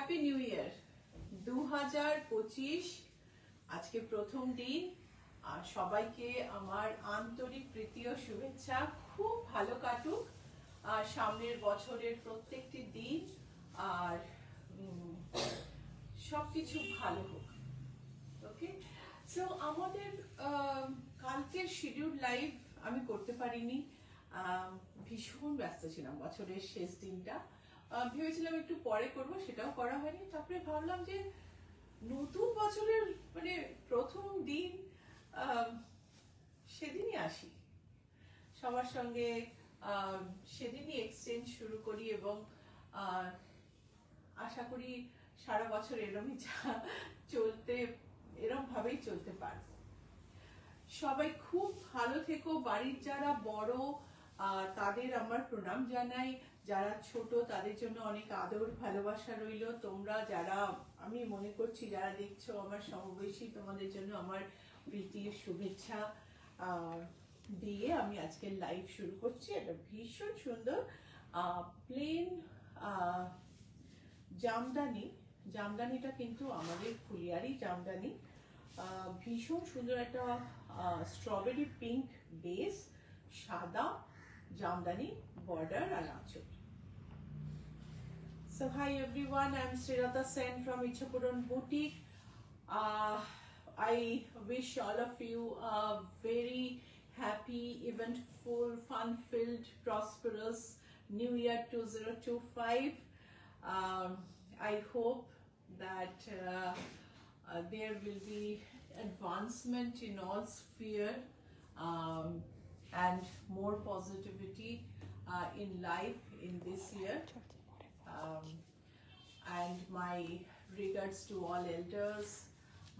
Happy new year 2025 আজকে প্রথম দিন আর সবাইকে আমার আন্তরিক প্রীতি ও শুভেচ্ছা। খুব ভালো কাটুক আর সামনের বছরের প্রত্যেকটি দিন আর সবকিছু ভালো হোক। ওকে, সো আমাদের কালকের শিডিউল লাইভ আমি করতে পারিনি, ভীষণ ব্যস্ত ছিলাম বছরের শেষ দিনটা। ভেবেছিলাম একটু পরে করব, সেটাও করা হয়নি। তারপরে ভাবলাম যে নতুন বছরের মানে প্রথম দিন সেদিনই আসি সবার সঙ্গে, সেদিনই এক্সচেঞ্জ শুরু করি এবং আশা করি সারা বছর এরমই এরম ভাবেই চলতে পারবো। সবাই খুব ভালো থেকো। বাড়ির যারা বড় তাদের আমার প্রণাম জানাই, যারা ছোট তাদের জন্য অনেক আদর ভালোবাসা রইল। তোমরা যারা, আমি মনে করছি যারা দেখছো আমার সমবয়সী, তোমাদের জন্য আমার প্রীতির শুভেচ্ছা দিয়ে আমি আজকে লাইভ শুরু করছি। এটা ভীষণ সুন্দর প্লেন জামদানিটা কিন্তু আমাদের ফুলিয়ারি জামদানি। ভীষণ সুন্দর একটা স্ট্রবেরি পিঙ্ক বেস, সাদা জামদানি বর্ডার আর আঁচল। So hi everyone, I'm Srirata Sen from Ichapuran Boutique. I wish all of you a very happy, eventful, fun-filled, prosperous New Year 2025. I hope that there will be advancement in all sphere and more positivity in life in this year. And my regards to all elders,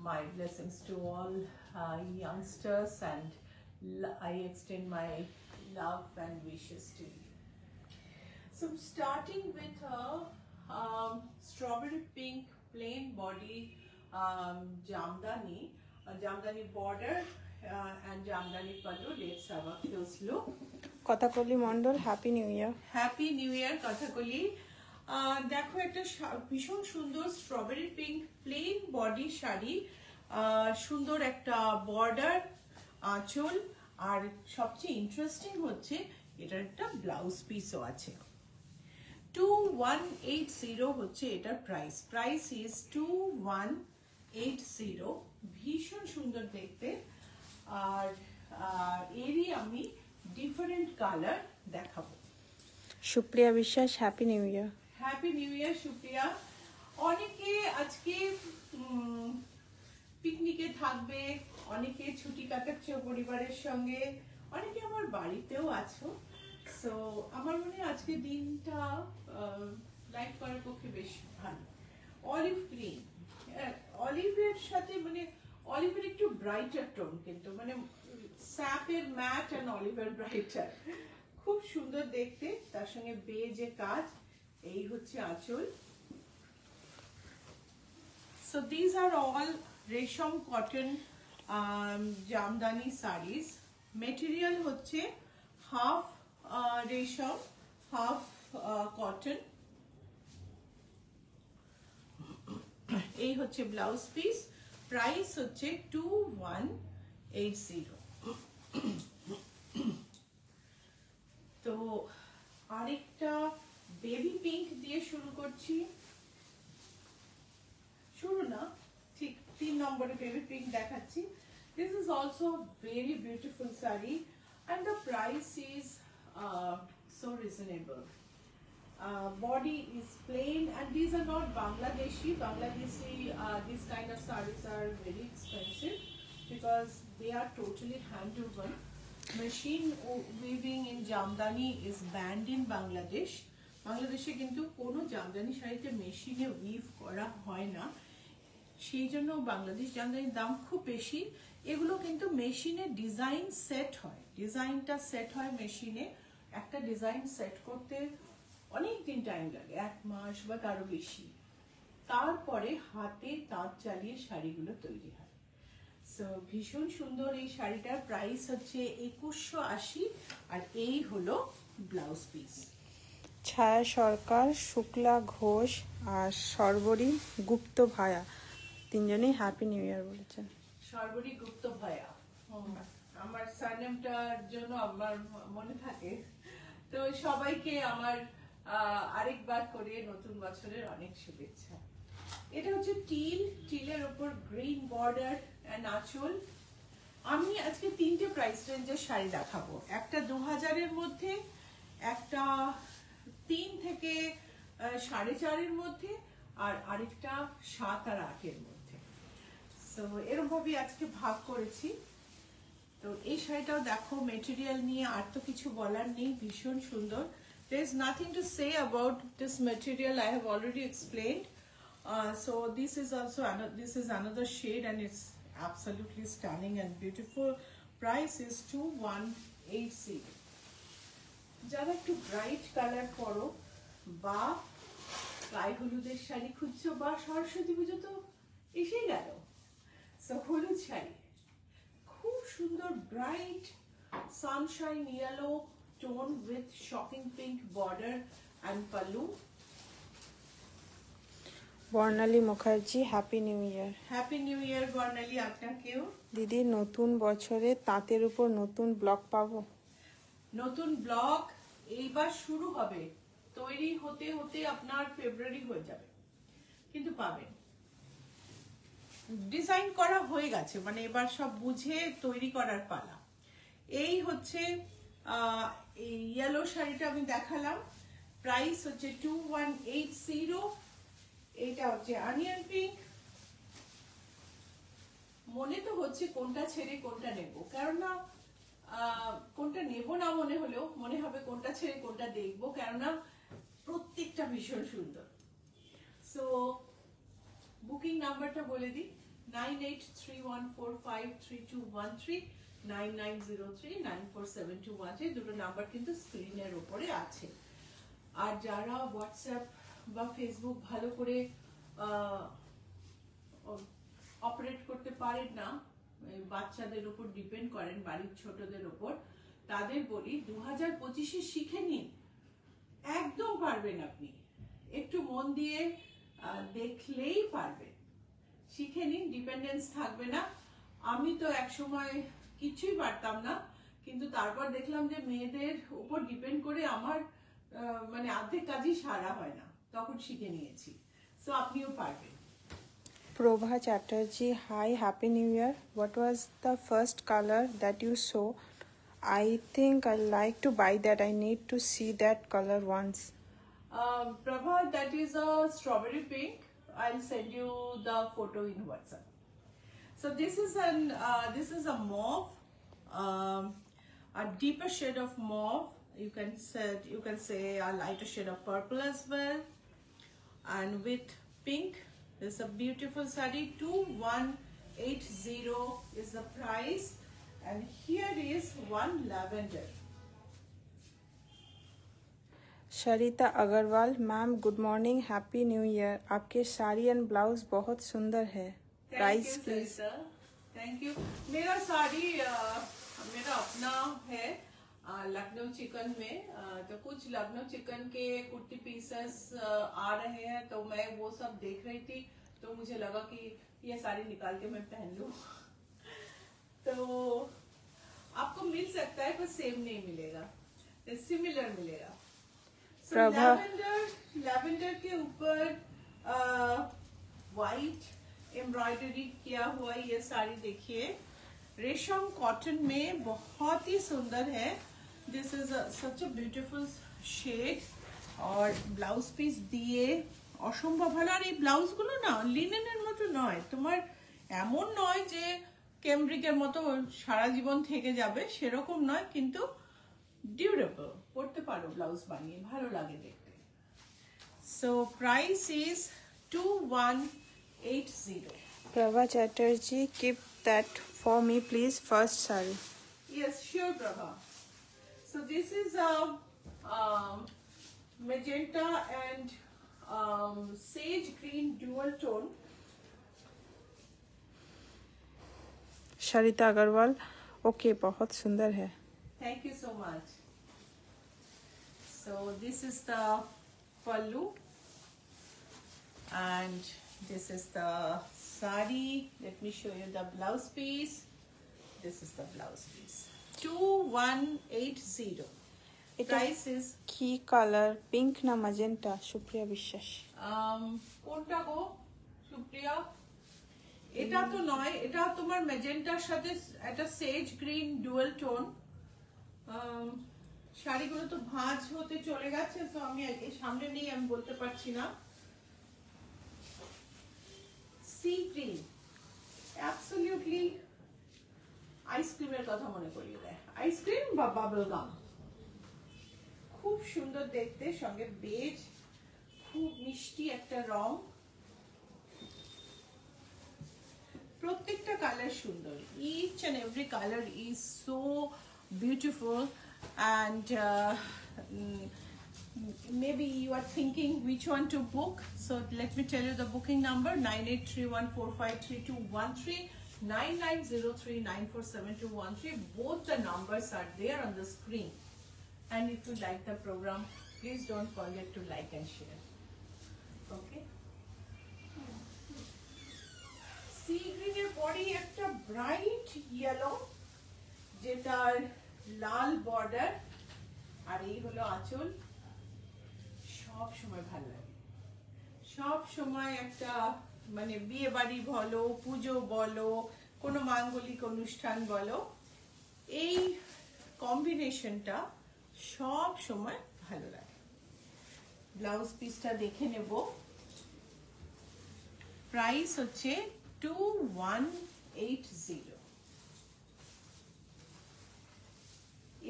my blessings to all youngsters, and I extend my love and wishes to you. So starting with a strawberry pink plain body jamdani border and jamdani pallu. Let's have a close look. Kathakali Mondal, happy new year. Happy new year Kathakali. দেখো একটা ভীষণ সুন্দর strawberry pink plane body sari, সুন্দর একটা border আঁচল, আর সবচেয়ে interesting হচ্ছে এটার একটা ব্লাউজ পিসও আছে। 2180 হচ্ছে এটার প্রাইস ইজ 2180। ভীষণ সুন্দর দেখতে, আর এরই আমি ডিফারেন্ট কালার দেখাবো। সুপ্রিয়া বিশ্বাস, happy new year. Happy new ইয়ার সুপ্রিয়া। অনেকে আজকে পিকনিকে থাকবে, অনেকে ছুটি কাটাচ্ছে পরিবারের সঙ্গে, অনেকে আমার বাড়িতেও আছো। সো আমার মনে হয় আজকে দিনটা লাইভ করার পক্ষে বেশ ভালো। অলিভ গ্রিন, অলিভের সাথে মানে অলিভের একটু ব্রাইটার টোন, কিন্তু মানে স্যাপের ম্যাট আর অলিভের ব্রাইটার, খুব সুন্দর দেখতে। তার সঙ্গে বেজে কাজ, এই হচ্ছে আঁচল। So these are all রেশম কটন জামদানি sarees. Material হচ্ছে half রেশম half কটন। এই হচ্ছে ব্লাউজ পিস, প্রাইস হচ্ছে 2180। তো আরেকটা বেবি পিঙ্ক দিয়ে শুরু করছি, ঠিক 3 নম্বরে বেবি পিঙ্ক দেখাচ্ছি। This is also a very beautiful saree and the price is so reasonable. Body is plain and these are not Bangladeshi. These kind of sarees are very expensive because they are totally hand woven. Machine weaving in Jamdani is banned in Bangladesh. বাংলাদেশে কিন্তু কোনো জামদানি শাড়িতে মেশিনে we've করা হয় না, সেই জন্য বাংলাদেশ জামদানির দাম খুব বেশি। এগুলো কিন্তু মেশিনে ডিজাইন সেট হয়, ডিজাইনটা সেট হয় মেশিনে। একটা ডিজাইন সেট করতে অনেক দিন টাইম লাগে, 1 মাস বা তারও বেশি। তারপরে হাতে তাঁত চালিয়ে শাড়িগুলো তৈরি হয়। সো ভীষণ সুন্দর এই শাড়িটার প্রাইস হচ্ছে 2180, আর এই হলো ব্লাউজ পিস। ছায়া সরকার, শুক্লা ঘোষ আর সর্বরী গুপ্ত ভায়া তিনজনেই হ্যাপি নিউ ইয়ার বলেছেন। সর্বরী গুপ্ত ভায়া, আমার সারনেমটার জন্য আমার মনে থাকে। তো সবাইকে আমার আরেকবার করে নতুন বছরের অনেক শুভেচ্ছা। এটা হচ্ছে টিলের উপর গ্রিন বর্ডার এন্ড আঁচল। আমি আজকে তিনটে প্রাইস রেঞ্জের শাড়ি দেখাবো। একটা 2000-এর মধ্যে, একটা 3 থেকে 4.5-এর মধ্যে, আর আরেকটা 7 আর 8-এর মধ্যে। সো এরকম ভাবে আজকে ভাগ করেছি। তো এই শাড়িটাও দেখো, মেটেরিয়াল নিয়ে আর তো কিছু বলার নেই, ভীষণ সুন্দর। There is nothing to say about this material. I have already explained. So this is another shade and it's absolutely stunning and beautiful. Price is 2180. যারা একটু ব্রাইট কালার পরো বা গায়ে হলুদের শাড়ি খুঁজছো বা সরস্বতী পুজো তো এসেই গেল, সো হলুদ শাড়ি খুব সুন্দর bright sunshine yellow tone with shocking pink border and pallu. Barnali Mukherjee, happy new year. Happy new year Barnali আপনাকেও। দিদি, নতুন বছরে তাঁতের উপর নতুন ব্লগ পাবো? নতুন ব্লগ এইবার শুরু হবে, তৈরি হতে হতে আপনার ফেব্রুয়ারি হয়ে যাবে, কিন্তু পাবেন। ডিজাইন করা হয়ে গেছে, মানে এবার সব বুঝে তৈরি করার পালা। এই হচ্ছে এই ইয়েলো শাড়িটা আমি দেখালাম, প্রাইস হচ্ছে 2180। এইটা হচ্ছে অনিয়ন পিঙ্ক। মনে তো হচ্ছে কোনটা ছেড়ে কোনটা নেব, কেননা কোনটা নেব না মনে হলেও মনে হবে কোনটা ছেড়ে কোনটা দেখবো, কেননা প্রত্যেকটা ভীষণ সুন্দর। সো বুকিং নাম্বারটা বলে দিই, 9831453213, 9903947213। দুটো নাম্বার কিন্তু স্ক্রিনের উপরে আছে। আর যারা হোয়াটসঅ্যাপ বা ফেসবুক ভালো করে অপারেট করতে পারেন না, বাচ্চাদের উপর ডিপেন্ড করেন, বাড়ির ছোটদের উপর, তাদের বলি 2025-এ শিখে নিন, একদম পারবেন। আপনি একটু মন দিয়ে দেখলেই পারবেন, শিখে নিন, ডিপেন্ডেন্স থাকবে না। আমি তো একসময় কিছুই পারতাম না, কিন্তু তারপর দেখলাম যে মেয়েদের উপর ডিপেন্ড করে আমার মানে অর্ধেক কাজই সারা হয় না, তখন শিখে নিয়েছি। সো আপনিও পারবেন। Prabha Chatterjee, hi, Happy New Year. What was the first color that you saw? I think I like to buy that. I need to see that color once. Prabha, that is a strawberry pink. I'll send you the photo in WhatsApp. So this is a mauve, a deeper shade of mauve. You can say a lighter shade of purple as well, and with pink. This is a beautiful saree. 2180 is the price, and here is one lavender. Sharita Agarwal, ma'am, good morning, Happy New Year. आपके sari and blouse बहुत सुंदर है. Price please. Thank you. मेरा साड़ी मेरा अपना है Lucknow chicken में, तो कुछ लखनऊ चिकन के कुर्ती पीसेस आ रहे हैं, तो मैं वो सब देख रही थी, तो मुझे लगा कि ये साड़ी निकाल के मैं पहन लूं। तो आपको मिल सकता है, पर सेम नहीं मिलेगा, सिमिलर मिलेगा। So लैवेंडर के ऊपर वाइट एम्ब्रॉयडरी किया हुआ ये साड़ी देखिए, रेशम कॉटन में बहुत ही सुंदर है। This is such a beautiful shade, और ব্লাউজ পিস দিয়ে অসম্ভব ভালো। আর এই ব্লাউজ গুলো না লিনেনের মতো নয়, তোমার এমন নয় যে ক্যামব্রিকের মতো সারা জীবন থেকে যাবে, সেরকম নয়, কিন্তু ডিউরেবল, পড়তে পারো ব্লাউজ বানিয়ে, ভালো লাগে দেখতে। So price is 2180। Prabha Chatterjee, keep that for me please, first saree. Yes, sure, Prabha. So this is a magenta and sage green dual tone. Sharita Agarwal, okay, बहुत सुंदर है. Thank you so much. So this is the pallu and this is the sari. Let me show you the blouse piece. This is the blouse piece. 2180. Price is কি colour, pink না magenta? Supriya বিশ্বাস। কোনটা গো সুপ্রিয়া? এটা তো নয়, এটা তোমার ম্যাজেন্টার সাথে একটা সেজ গ্রিন ডুয়াল টোন। শাড়িগুলো তো ভাঁজ হতে চলে গেছে, তো আমি এই সামনে নেই, আমি বলতে পারছি না। সি গ্রিন, অ্যাবসলিউটলি আইসক্রিমের কথা মনে করিয়ে দেয়, আইসক্রিম বা বাবল গাম। খুব সুন্দর দেখতে, সঙ্গে বেজ, খুব মিষ্টি একটা রং। প্রত্যেকটা কালার সুন্দর, each and every color is so beautiful and maybe you are thinking which one to book, so let me tell you the booking number: 9831453213, 9903947213. Both the numbers are there on the screen, and if you like the program, please don't forget to like and share. Okay, sea green এর body একটা bright yellow, যেটার লাল border, আর এই হলো আঁচল। সব সময় ভালো লাগে, সব সময় একটা মানে বিয়ে বাড়ি বলো, পুজো বলো, কোনো মাঙ্গলিক অনুষ্ঠান বলো, এই কম্বিনেশনটা সব সময় ভালো লাগে। ব্লাউজ পিসটা দেখে নেব। প্রাইস হচ্ছে 2180।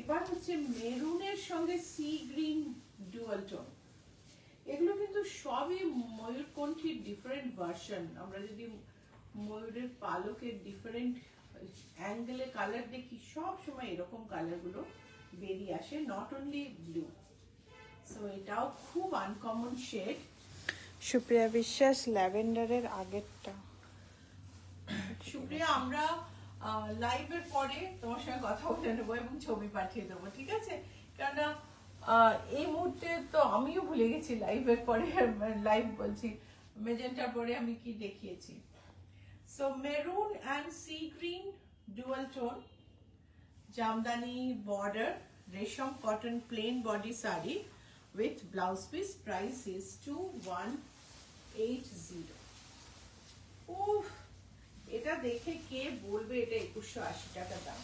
এবার হচ্ছে মেরুনের সঙ্গে সি গ্রিন ডুয়াল টোন। এগুলো কিন্তু সবই ময়ূরকণ্ঠীর ডিফারেন্ট ভার্সন। আমরা যদি ময়ূরের পালকের ডিফারেন্ট অ্যাঙ্গেলে কালার দেখি, সব সময় এরকম কালারগুলো বেরিয়ে আসে, নট অনলি ব্লু। সো এটাও খুব আনকমন শেড। সুপ্রিয়া বিশ্বাস ল্যাভেন্ডারের আগেরটা। সুপ্রিয়া, আমরা লাইভের পরে তোমার সঙ্গে কথা বলে নেবো এবং ছবি পাঠিয়ে দেবো, ঠিক আছে? কেননা এই মুহূর্তে তো আমিও ভুলে গেছি লাইভের পরে, লাইভ বলছি, মেজেন্টার পরে আমি কি দেখিয়েছি। So maroon and sea green dual tone, jamdani border, রেশম cotton plain body sari with blouse piece. Price is 2180. উফ, এটা দেখে কে বলবে এটা 2180 টাকা দাম?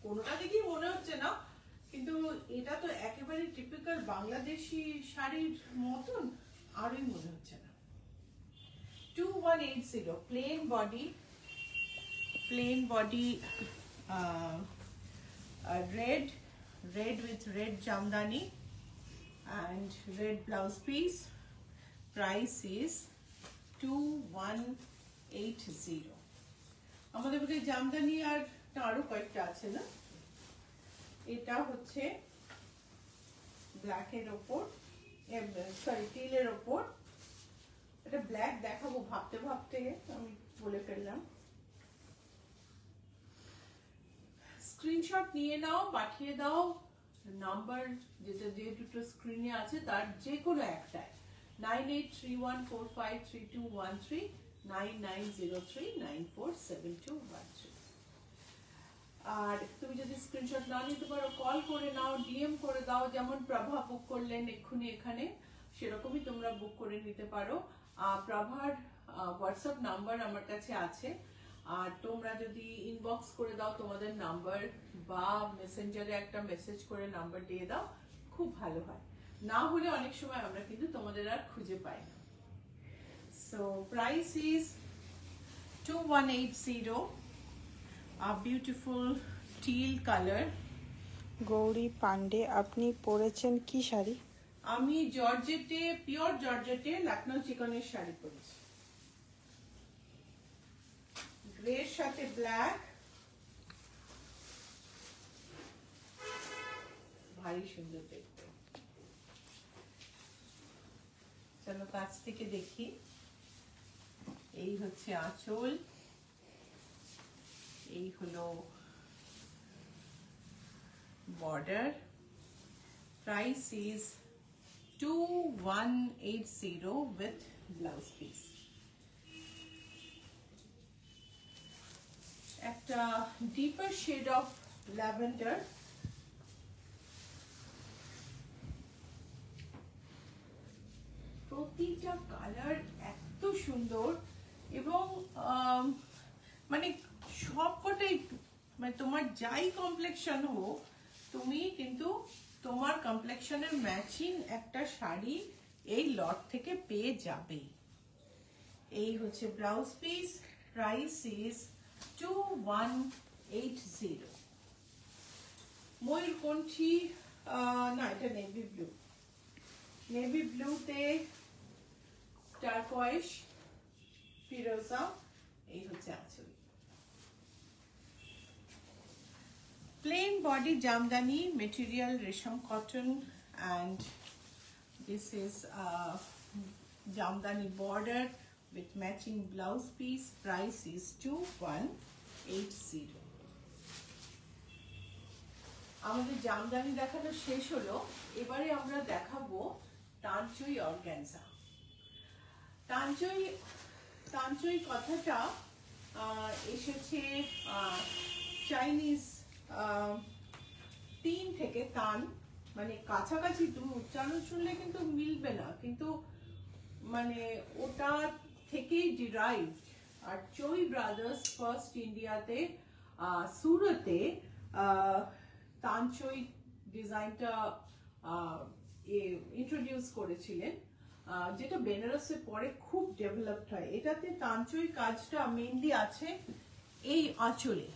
কোনোটা দেখেই মনে হচ্ছে না, কিন্তু এটা তো একেবারে টিপিক্যাল বাংলাদেশি শাড়ির মতন, আরই মনে হচ্ছে না। 2180, plain body red with red jamdani and red blouse piece. Price is 2180. আমাদের কাছে জামদানি আর আরো কয়েকটা আছে না? এটা হচ্ছে ব্ল্যাক এর উপর, সরি টিলের উপর। এটা ব্ল্যাক দেখাবো ভাবতে ভাবতে আমি বলে ফেললাম। স্ক্রিনশট নিয়ে নাও, পাঠিয়ে দাও। নাম্বার যেটা যে দুটো স্ক্রিনে আছে তার যে কোনো একটায়, 9831453213, 9903947213। আর তুমি যদি স্ক্রিনশট না নিতে পারো, কল করে নাও, ডিএম করে দাও। যেমন প্রভা বুক করলেন এক্ষুনি এখানে, সেরকমই তোমরা বুক করে নিতে পারো। প্রভার হোয়াটসঅ্যাপ নাম্বার আমার কাছে আছে, আর তোমরা যদি ইনবক্স করে দাও তোমাদের নাম্বার, বা মেসেঞ্জারে একটা মেসেজ করে নাম্বার দিয়ে দাও, খুব ভালো হয়। না হলে অনেক সময় আমরা কিন্তু তোমাদের আর খুঁজে পাই না। So price is 2180, a beautiful teal color. Gauri Pandey, আপনি পরেছেন কি শাড়ি? আমি জর্জেটে, পিওর জর্জেটে লখনৌ চিকনের শাড়ি পরেছি, গ্রের সাথে ব্ল্যাক, ভারী সুন্দর দেখতে। চলো কাছ থেকে দেখি। এই হচ্ছে আঁচল, এই হলো border, Price is 2180 with blouse piece. একটা deeper shade of lavender. প্রতিটা কালার এত সুন্দর এবং মানে সবকটাই মানে তোমার যাই কমপ্লেক্সন হোক তুমি কিন্তু তোমার কমপ্লেক্সনের ম্যাচিং একটা শাড়ি এই লট থেকে পেয়ে যাবে। এই হচ্ছে ব্লাউজ পিস। Price is 2180। ময়ূরকণ্ঠী না, এটা নেভি ব্লু। নেভি ব্লুতে টারকয়েস ফিরোজা। এই হচ্ছে আঁচল। Plain body jamdani material resham cotton, and this is jamdani border with matching blouse piece. Price is 2180. আমাদের জামদানি দেখানো শেষ হলো, এবারে আমরা দেখাবো তানচুই অর্গানজা। তানচুই কথাটা এসেছে চাইনিজ তিন থেকে তান, মানে কাছাকাছি তুমি উচ্চারণ শুনলে কিন্তু মিলবে না, কিন্তু মানে ওটা থেকেই ডিরাইভড। আর চই ব্রাদার্স ফার্স্ট ইন্ডিয়াতে সুরতে তানচুই ডিজাইনটা ইন্ট্রোডিউস করেছিলেন, যেটা বেনারসে পরে খুব ডেভেলপড হয়। এটাতে তানচুই কাজটা মেইনলি আছে এই আঁচলে।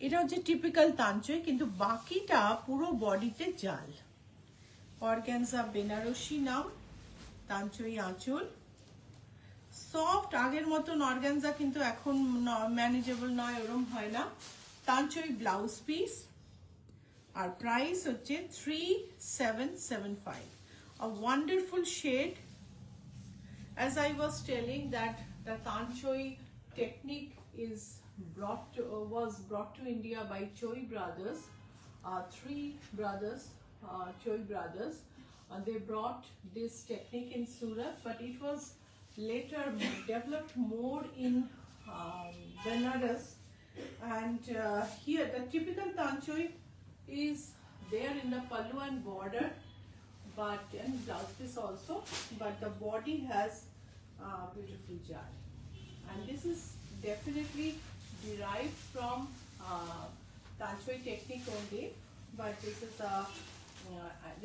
এটা হচ্ছে টিপিক্যাল তানচুই, কিন্তু বাকিটা পুরো বডিতে জাল। অর্গানজা বেনারসি নাম, তানচুই আঁচল। সফট আগের মতন অর্গানজা কিন্তু এখন ম্যানেজেবল নয়, ওরম হয় না। তানচুই ব্লাউজ পিস, আর প্রাইস হচ্ছে 3775। A wonderful shade. As I was telling that the Tanchui technique was brought to India by Choi brothers, three brothers, Choi brothers. They brought this technique in Surat, but it was later developed more in Benares. And here the typical Tanchui is there in the pallu and border, and blouse piece also, but the body has beautiful jal, and this is definitely derived from Tanchui technique only, but this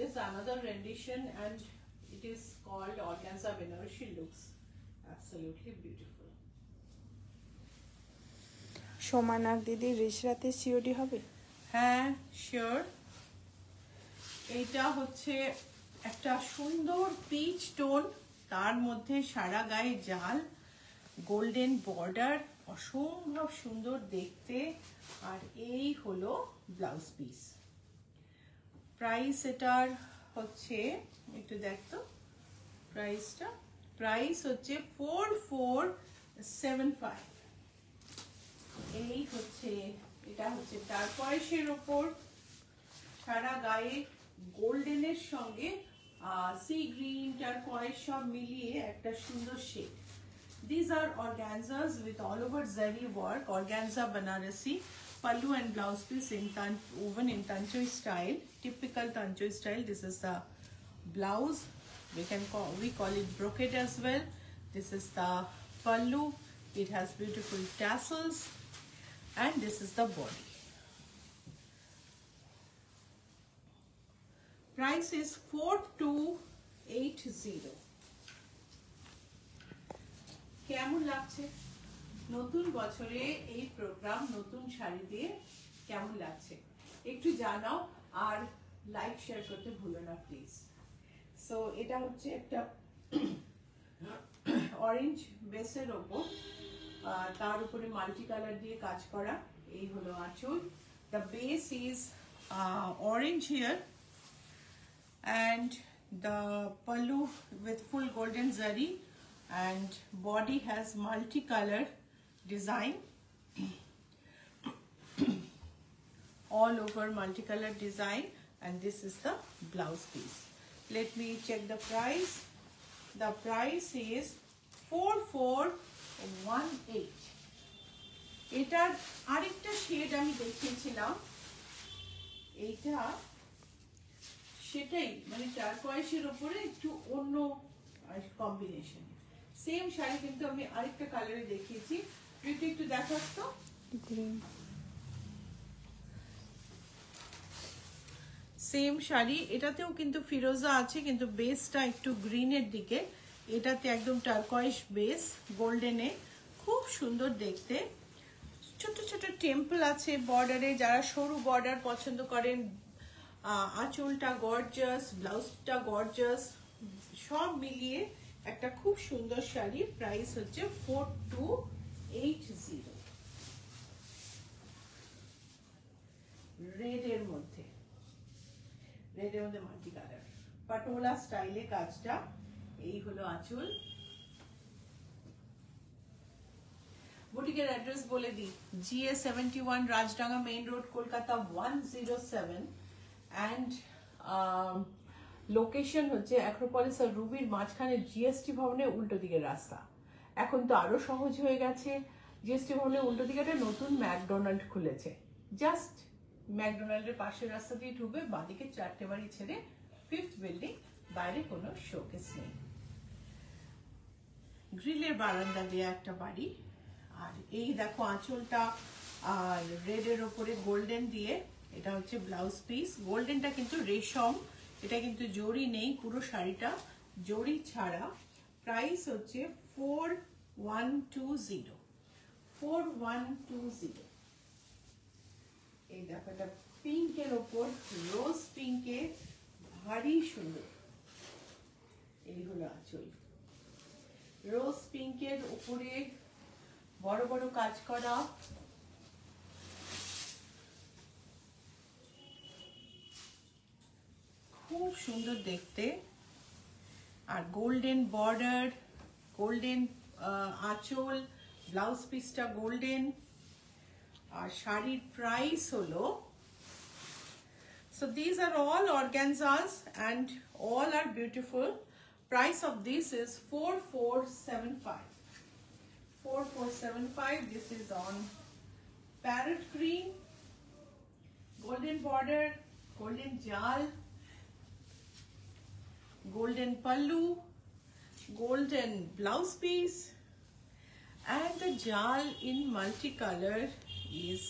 is another rendition, and it is called Organza Benarosi. Looks absolutely beautiful. সোমানাক দিদি রিশরাতে COD হবে? হ্যাঁ, sure. এটা হচ্ছে একটা সুন্দর pitch tone, তার মধ্যে সারা গায়ে জাল, গোল্ডেন বর্ডার, অসম্ভব সুন্দর দেখতে। আর এই হলো ব্লাউজ পিস। প্রাইস এটার হচ্ছে, একটু দেখতো প্রাইসটা, প্রাইস হচ্ছে 4475। এই হচ্ছে, এটা হচ্ছে টারকয়েসের ওপর সারা গায়ে গোল্ডেনের সঙ্গে সি গ্রিন টারকয়েস সব মিলিয়ে একটা সুন্দর shade. These are organzas with all over zari work, organza Banarasi, pallu and blouse piece woven in Tanchui style, typical Tanchui style. This is the blouse. We call it brocade as well. This is the pallu. It has beautiful tassels, and this is the body. Price is 4280. কেমন লাগছে নতুন বছরে এই programme, নতুন শাড়ি দিয়ে কেমন লাগছে একটু জানাও, আর লাইক শেয়ার করতে ভুলো না প্লিজ। সো এটা হচ্ছে একটা অরেঞ্জ বেসের ওপর, তার উপরে মাল্টি কালার দিয়ে কাজ করা। এই হলো আঁচল। The base is orange here, and the pallu with full golden zari, and body has multicolored design. all over multicolor design, and this is the blouse piece. Let me check the price. The price is 4418. এটার আরেকটা shade আমি দেখিয়েছিলাম, এইটা সেটাই মানে টারকয়েসের উপরে একটু অন্য কম্বিনেশন। সেম শাড়ি কিন্তু আমি আরেকটা কালারে দেখিয়েছি, তুই একটু দেখাস তো। গ্রিন সেম শাড়ি, এটাতেও কিন্তু ফিরোজা আছে কিন্তু বেসটা একটু গ্রিনের দিকে, এটাতে একদম টারকয়েস বেস গোল্ডেনে, খুব সুন্দর দেখতে। ছোট ছোট টেম্পল আছে বর্ডারে, যারা সরু বর্ডার পছন্দ করেন। আঁচলটা গর্জাস, ব্লাউজটা গর্জাস, সব মিলিয়ে একটা খুব সুন্দর শাড়ি। প্রাইস হচ্ছে 4280। রেডের মধ্যে মাল্টি কালার পাটোলা স্টাইলে কাজটা। এই হলো আঁচল। বুটিকের অ্যাড্রেস বলে দিই, GA71 Rajdanga main road, Kolkata 107, and location হচ্ছে অ্যাক্রোপলিস আর রুবির মাঝখানে GST ভবনের উল্টো দিকের রাস্তা। এখন তো আরো সহজ হয়ে গেছে, GST ভবনের উল্টো দিকে একটা নতুন ম্যাকডোনাল্ড খুলেছে, জাস্ট ম্যাকডোনাল্ডের পাশের রাস্তা দিয়ে ঢুকবে, বাঁদিকে 4টে বাড়ি ছেড়ে 5th বিল্ডিং, বাইরে কোনো শোকেস নেই, গ্রিলের বারান্দা দিয়ে একটা বাড়ি। আর এই দেখো আঁচলটা আর রেডের ওপরে গোল্ডেন দিয়ে, এটা হচ্ছে ব্লাউজ পিস। গোল্ডেনটা কিন্তু রেশম, এটা কিন্তু জড়ি নেই, পুরো শাড়িটা জড়ি ছাড়া। প্রাইস হচ্ছে 4120। এই দেখো এটা পিঙ্কের ওপর, রোজ পিঙ্কে, ভারী সুন্দর। এই হলো আঁচল, রোজ পিঙ্কের উপরে বড় বড় কাজ করা, খুব সুন্দর দেখতে। আর গোল্ডেন বর্ডার, গোল্ডেন আঁচল, ব্লাউজ পিসটা গোল্ডেন। আর শাড়ির প্রাইস হলো, so these are all organzas and all are beautiful. Price of this is 4475. 4475. This is on parrot green, golden border, golden jal, golden pallu, golden blouse piece, and the jal in multicolor is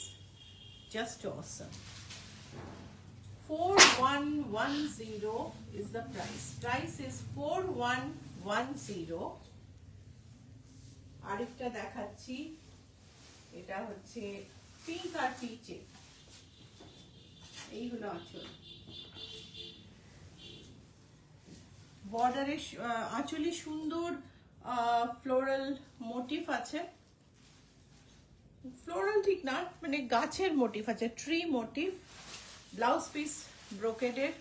just awesome. 4110 is the price. Price is 4110. আরেকটা দেখাচ্ছি, এটা হচ্ছে pink আর পিচে। এই হলো আঁচল, বর্ডারে আঁচলে সুন্দর ফ্লোরাল মোটিভ আছে, ফ্লোরাল ঠিক না মানে গাছের মোটিভ আছে, ট্রি মোটিভ। ব্লাউজ পিস ব্রোকেডের,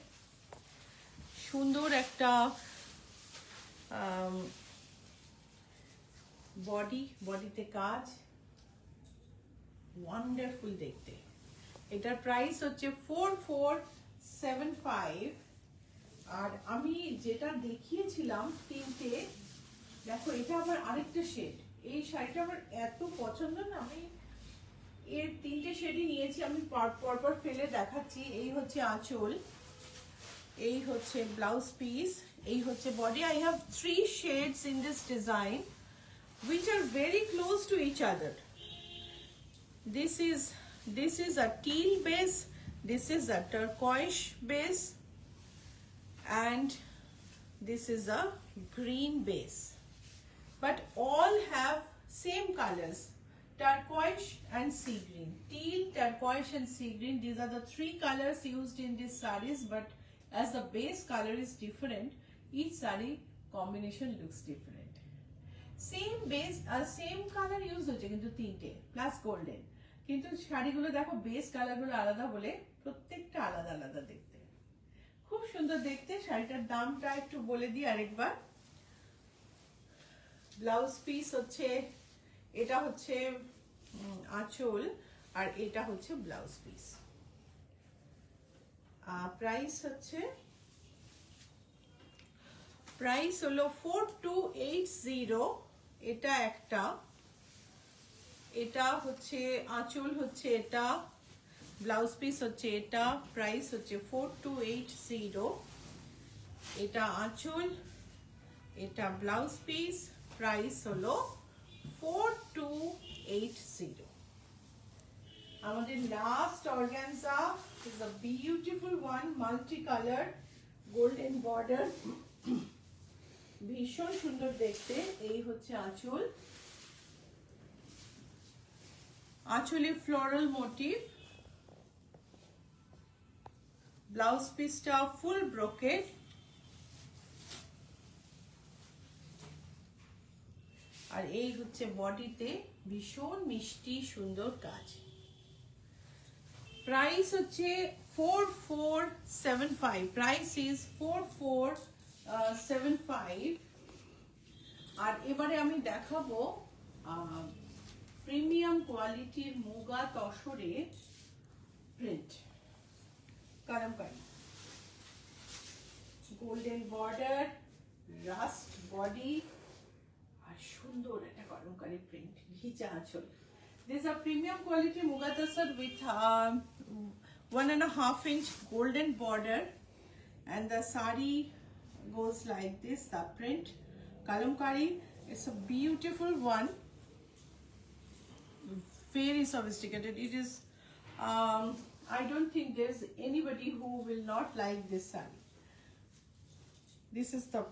সুন্দর একটা বডিতে কাজ, ওয়ান্ডারফুল দেখতে। এটার প্রাইস হচ্ছে 4475। আর আমি যেটা দেখিয়েছিলাম তিনটে, দেখো এটা আবার আরেকটা শেড। এই শাড়িটা আমার এত পছন্দ না, আমি এর তিনটে শেডই নিয়েছি, আমি পরপর ফেলে দেখাচ্ছি। এই হচ্ছে আঁচল, এই হচ্ছে ব্লাউজ পিস, এই হচ্ছে body. I have 3 shades in this design which are very close to each other. This is a teal base, this is a turquoise base, and this is a green base, but all have same colors, turquoise and sea green. Teal, turquoise and sea green, these are the 3 colors used in these sarees, but as the base color is different, each saree combination looks different. Same base same color use হচ্ছে কিন্তু তিনটে plus golden, কিন্তু শাড়িগুলো দেখো base কালারগুলো আলাদা বলে প্রত্যেকটা আলাদা আলাদা দেখতে, খুব সুন্দর দেখতে। শাড়িটার দামটা একটু বলে দিই আরেকবার। ব্লাউজ পিস হচ্ছে, এটা হচ্ছে আঁচল, আর এটা হচ্ছে ব্লাউজ পিস। প্রাইস হচ্ছে প্রাইস হলো 4280 এটা একটা এটা হচ্ছে আঁচল হচ্ছে এটা ব্লাউজ পিস হচ্ছে এটা প্রাইস হচ্ছে 4280 এটা আঁচল এটা ব্লাউজ পিস প্রাইস হলো 4280 আমাদের last organza is a beautiful one multi-color golden border ভীষণ সুন্দর দেখতে এই হচ্ছে আঁচল আঁচলে ফ্লোরাল মোটিভ ব্লাউজ পিসটা ফুল ব্রোকেড আর এই হচ্ছে বডিতে ভীষণ মিষ্টি সুন্দর কাজ প্রাইস হচ্ছে 4475 প্রাইস ইজ 4475 আর এবারে আমি দেখাবো প্রিমিয়াম কোয়ালিটির মুগা তসরে print Kalamkari golden border rust body আর সুন্দর একটা কালামকারী প্রিন্ট ঘিচা আঁচল These are premium quality muga tasar with 1.5 inch golden border and the sari goes like this the print kalamkari is a beautiful one very sophisticated it is I don't think there's anybody who will not like this sari this is the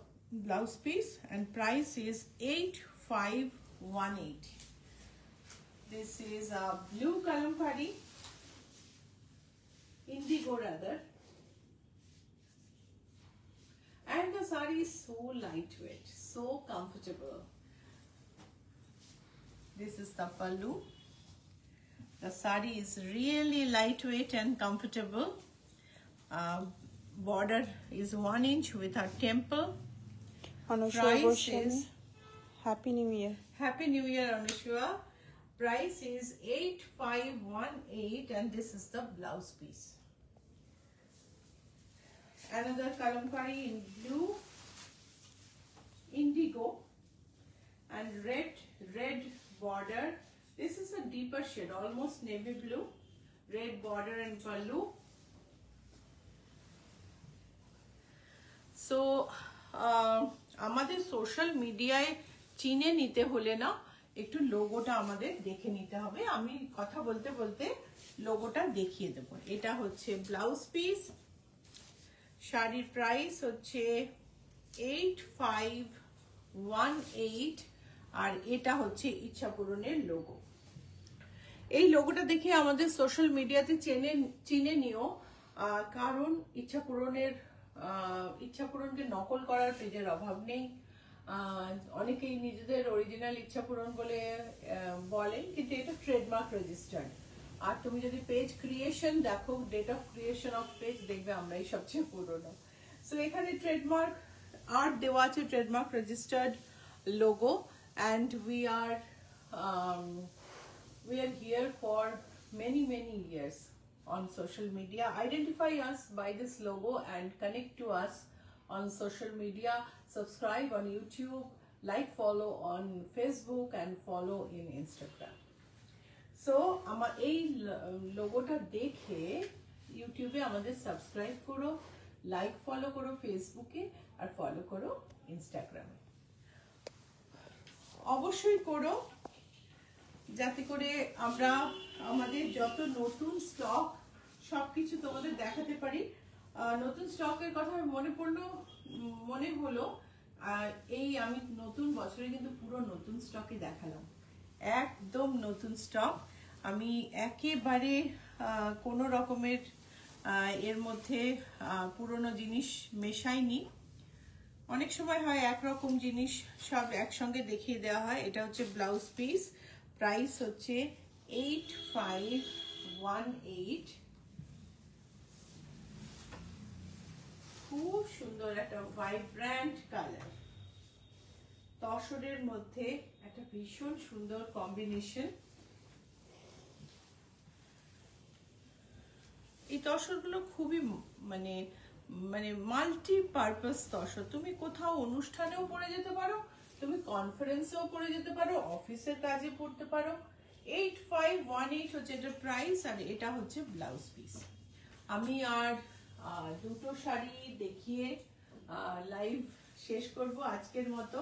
blouse piece and price is 8518 This is a blue kalamkari, indigo rather, and the sari is so lightweight, so comfortable. This is the pallu. The sari is really lightweight and comfortable. Border is 1 inch with a temple. Price is Happy New Year. Happy New Year, Anushka. Price is 8518 and this is the blouse piece. Another kalamkari in blue, indigo and red border. This is a deeper shade, almost navy blue, red border and pallu. So, আমাদের social মিডিয়ায় চিনে নিতে হলে না একটু লোগোটা আমাদের দেখে নিতে হবে আমি কথা বলতে বলতে লোগোটা দেখিয়ে দেব এটা হচ্ছে ব্লাউজ পিস শাড়ির প্রাইস হচ্ছে 8518 আর এটা হচ্ছে ইচ্ছা পূরণের লোগো এই লোগোটা দেখে আমাদের সোশ্যাল মিডিয়াতে চিনে নিও কারণ ইচ্ছা পূরণকে নকল করার পেজের অভাব নেই অনেকেই নিজেদের অরিজিনাল ইচ্ছা পূরণ বলে বলেন কিন্তু এটা ট্রেডমার্ক রেজিস্টার্ড আর তুমি যদি পেজ ক্রিয়েশন দেখো date of creation of page দেখবে আমরাই সবচেয়ে পুরনো সো এখানে ট্রেডমার্ক আর্ট দেওয়া আছে trademark registered logo and we are here for many years on social media identify us by this logo and connect to us on social media subscribe on YouTube like follow on Facebook and follow in Instagram so আমার এই লোগোটা দেখে ইউটিউবে আমাদের subscribe করো like follow করো ফেসবুকে আর follow করো ইনস্টাগ্রামে অবশ্যই করো যাতে করে আমরা আমাদের যত নতুন স্টক সবকিছু তোমাদের দেখাতে পারি নতুন স্টকের কথা মনে হলো এই আমি নতুন বছরে কিন্তু পুরো নতুন স্টকই দেখালাম একদম নতুন স্টক আমি একেবারে কোনো রকমের এর মধ্যে পুরনো জিনিস মেশাইনি অনেক সময় হয় একরকম জিনিস সব একসঙ্গে দেখিয়ে দেওয়া হয় এটা হচ্ছে ব্লাউজ পিস প্রাইস হচ্ছে 8518 খুব সুন্দর একটা ভাইব্র্যান্ট কালার তসরের মধ্যে একটা ভীষণ সুন্দর কম্বিনেশন এই তসরগুলো খুবই মানে মানে মাল্টি পারপাস তসর। তুমি কোথাও অনুষ্ঠানেও পরে যেতে পারো, তুমি কনফারেন্সেও পরে যেতে পারো, অফিসের কাজে পরতে পারো। 8518 হচ্ছে এটা প্রাইস, আর এটা হচ্ছে ব্লাউজ পিস। আমি আর দুটো শাড়ি দেখিয়ে লাইভ শেষ করব আজকের মতো।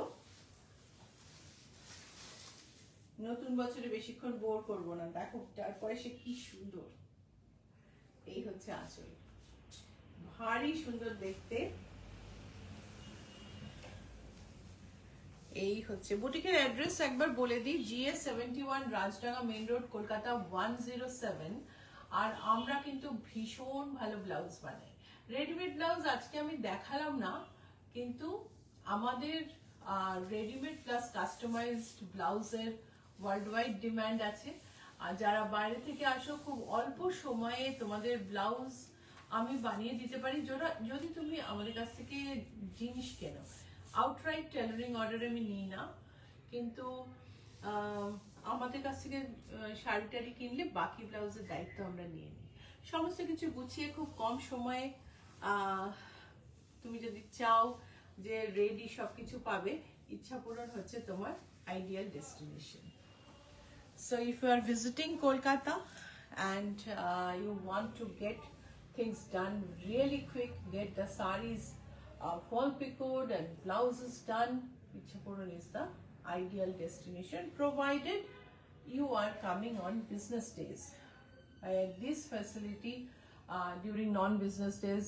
নতুন বছরে বেশিক্ষণ বোর করব না। দেখো তারপরে সে কি সুন্দর। এই হচ্ছে আঁচল, ভারী সুন্দর দেখতে। এই হচ্ছে বুটিকের অ্যাড্রেস একবার বলে দিই, GS71 Rajdanga main road, Kolkata 107। আর আমরা কিন্তু ভীষণ ভালো ব্লাউজ বানাই। রেডিমেড ব্লাউজ আজকে আমি দেখালাম না, কিন্তু আমাদের রেডিমেড প্লাস কাস্টমাইজড ব্লাউজের ওয়ার্ল্ড ওয়াইড ডিমান্ড আছে। আর যারা বাইরে থেকে আসো, খুব অল্প সময়ে তোমাদের ব্লাউজ আমি বানিয়ে দিতে পারি যদি তুমি আমাদের কাছ থেকে জিনিস কেনো। আউটরাইট টেলারিং অর্ডার আমি নিই না, কিন্তু আমাদের কাছ থেকে শাড়ি টাড়ি কিনলে বাকি ব্লাউজের দায়িত্ব আমরা নিয়ে নিই। সমস্ত কিছু গুছিয়ে খুব কম সময়ে তুমি যদি চাও যে রেডি সবকিছু পাবে, ইচ্ছা পূরণ হচ্ছে তোমার ideal destination. So if you are visiting Kolkata and you want to get things done really quick, get the saris fall picoed and blouses done, Ichhapuran is the ideal destination, provided you are coming on business days. This facility during non-business days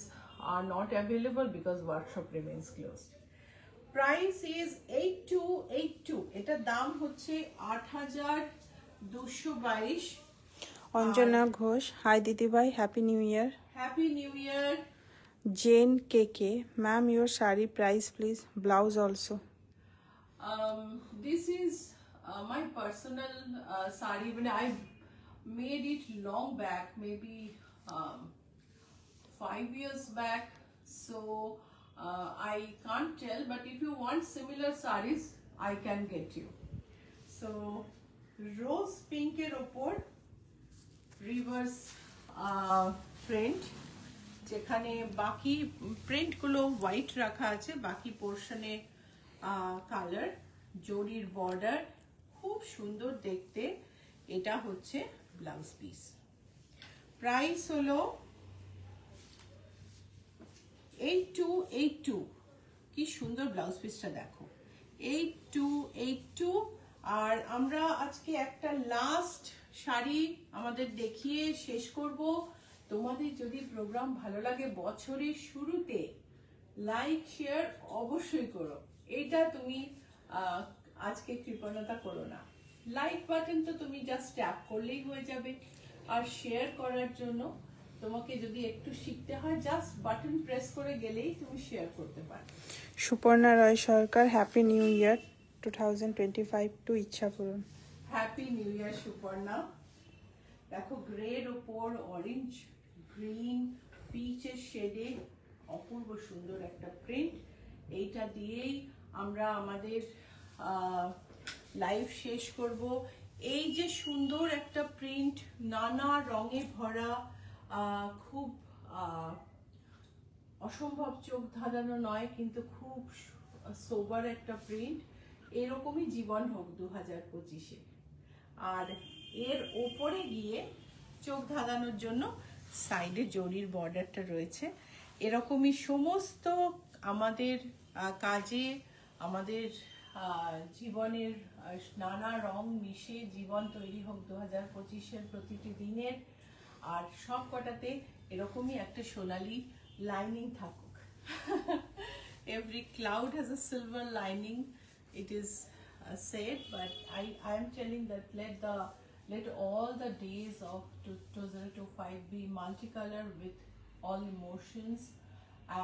are not available because workshop remains closed. Price is 8282. এটা দাম হচ্ছে 8222। Anjana Ghosh, high দিদি ভাই, happy new year. Happy new year. Jane KK, ma'am, your sari price please, blouse also. This is my personal sari, but I made it long back, maybe 5 years back, so I can't tell, but if you want similar saris, I can get you. So rose pink er opor reverse print, যেখানে বাকি print গুলো white রাখা আছে, বাকি পোর্শনে colour, জরির border, খুব সুন্দর দেখতে। এটা হচ্ছে ব্লাউজ পিস। প্রাইস হলো 8282। কি সুন্দর ব্লাউজ পিসটা দেখো, 8282। আর আমরা আজকে একটা লাস্ট শাড়ি আমাদের দেখিয়ে শেষ করব। তোমাদের যদি প্রোগ্রাম ভালো লাগে বছরের শুরুতে লাইক শেয়ার অবশ্যই করো। এটা তুমি আজকে কৃপণতা করো না, লাইক বাটন তো তুমি জাস্ট ট্যাপ করলেই হয়ে যাবে। আর শেয়ার করার জন্য তোমাকে যদি একটু শিখতে হয়, জাস্ট বাটন প্রেস করে গেলেই তুমি শেয়ার করতে পারো। Suparna Roy Sarkar, happy new year 2025 to Ichhapuran. Happy new year Suparna. দেখো গ্রের ওপর অরেঞ্জ, গ্রিন, পিচের শেডে অপূর্ব সুন্দর একটা প্রিন্ট। এইটা দিয়েই আমরা আমাদের লাইভ শেষ করব। এই যে সুন্দর একটা প্রিন্ট, নানা রঙে ভরা, খুব অসম্ভব চোখ ধাঁধানো নয়, কিন্তু খুব সোবার একটা প্রিন্ট। এরকমই জীবন হোক 2025-এ। আর এর ওপরে গিয়ে চোখ ধাঁধানোর জন্য সাইডে জরির বর্ডারটা রয়েছে। এরকমই সমস্ত আমাদের কাজে, আমাদের জীবনের নানা রং মিশে জীবন তৈরি হোক 2025-এর প্রতিটি দিনের। আর সব কটাতে এরকমই একটা সোনালি লাইনিং থাকুক। Every cloud has a silver lining, it is said, but I am telling that let all the days of 2025 be multicolor with all emotions,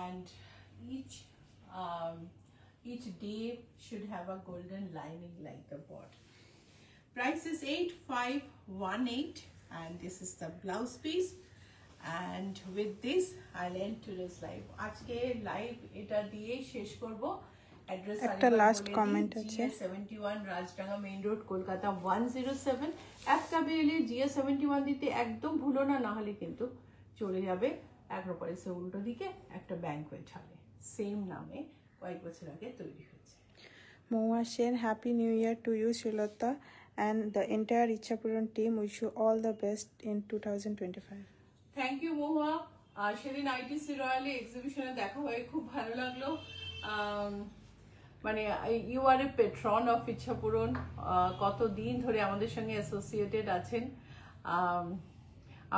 and each day should have a golden lining like the board. Price is 8518, and this is the blouse piece. And with this I'll end today's live. আজকে live এটা দিয়ে শেষ করব। Address একটা last comment আছে, GS71 Rajdanga main road, Kolkata 107। একটা বেলে GS71 দিতে একদম ভুলো না, না হলে কিন্তু চলে যাবে অ্যাক্রোপলিসের উল্টো দিকে একটা ব্যাংকোয়েট হলে, সেম নামে কয়েক বছর আগে তৈরি হয়েছে। Mohua Sen, Happy New Year to you, Srilata, and the entire Ichapuran team. Wish you all the best in 2025. Thank you Mahua. সেদিন আইটিসি রয়্যালে এক্সিবিশনে দেখা হয়ে খুব ভালো লাগলো। মানে you are a patron of Ichhapuran, কতদিন ধরে আমাদের সঙ্গে অ্যাসোসিয়েটেড আছেন।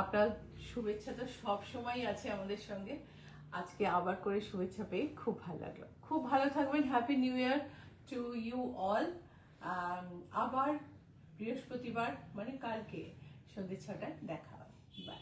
আপনার শুভেচ্ছা তো সব সময় আছে আমাদের সঙ্গে, আজকে আবার করে শুভেচ্ছা পেয়ে খুব ভালো লাগলো। খুব ভালো থাকবেন, happy new year to you all. আবার বৃহস্পতিবার মানে কালকে সন্ধ্যে 6টায় দেখা হবে। বাই।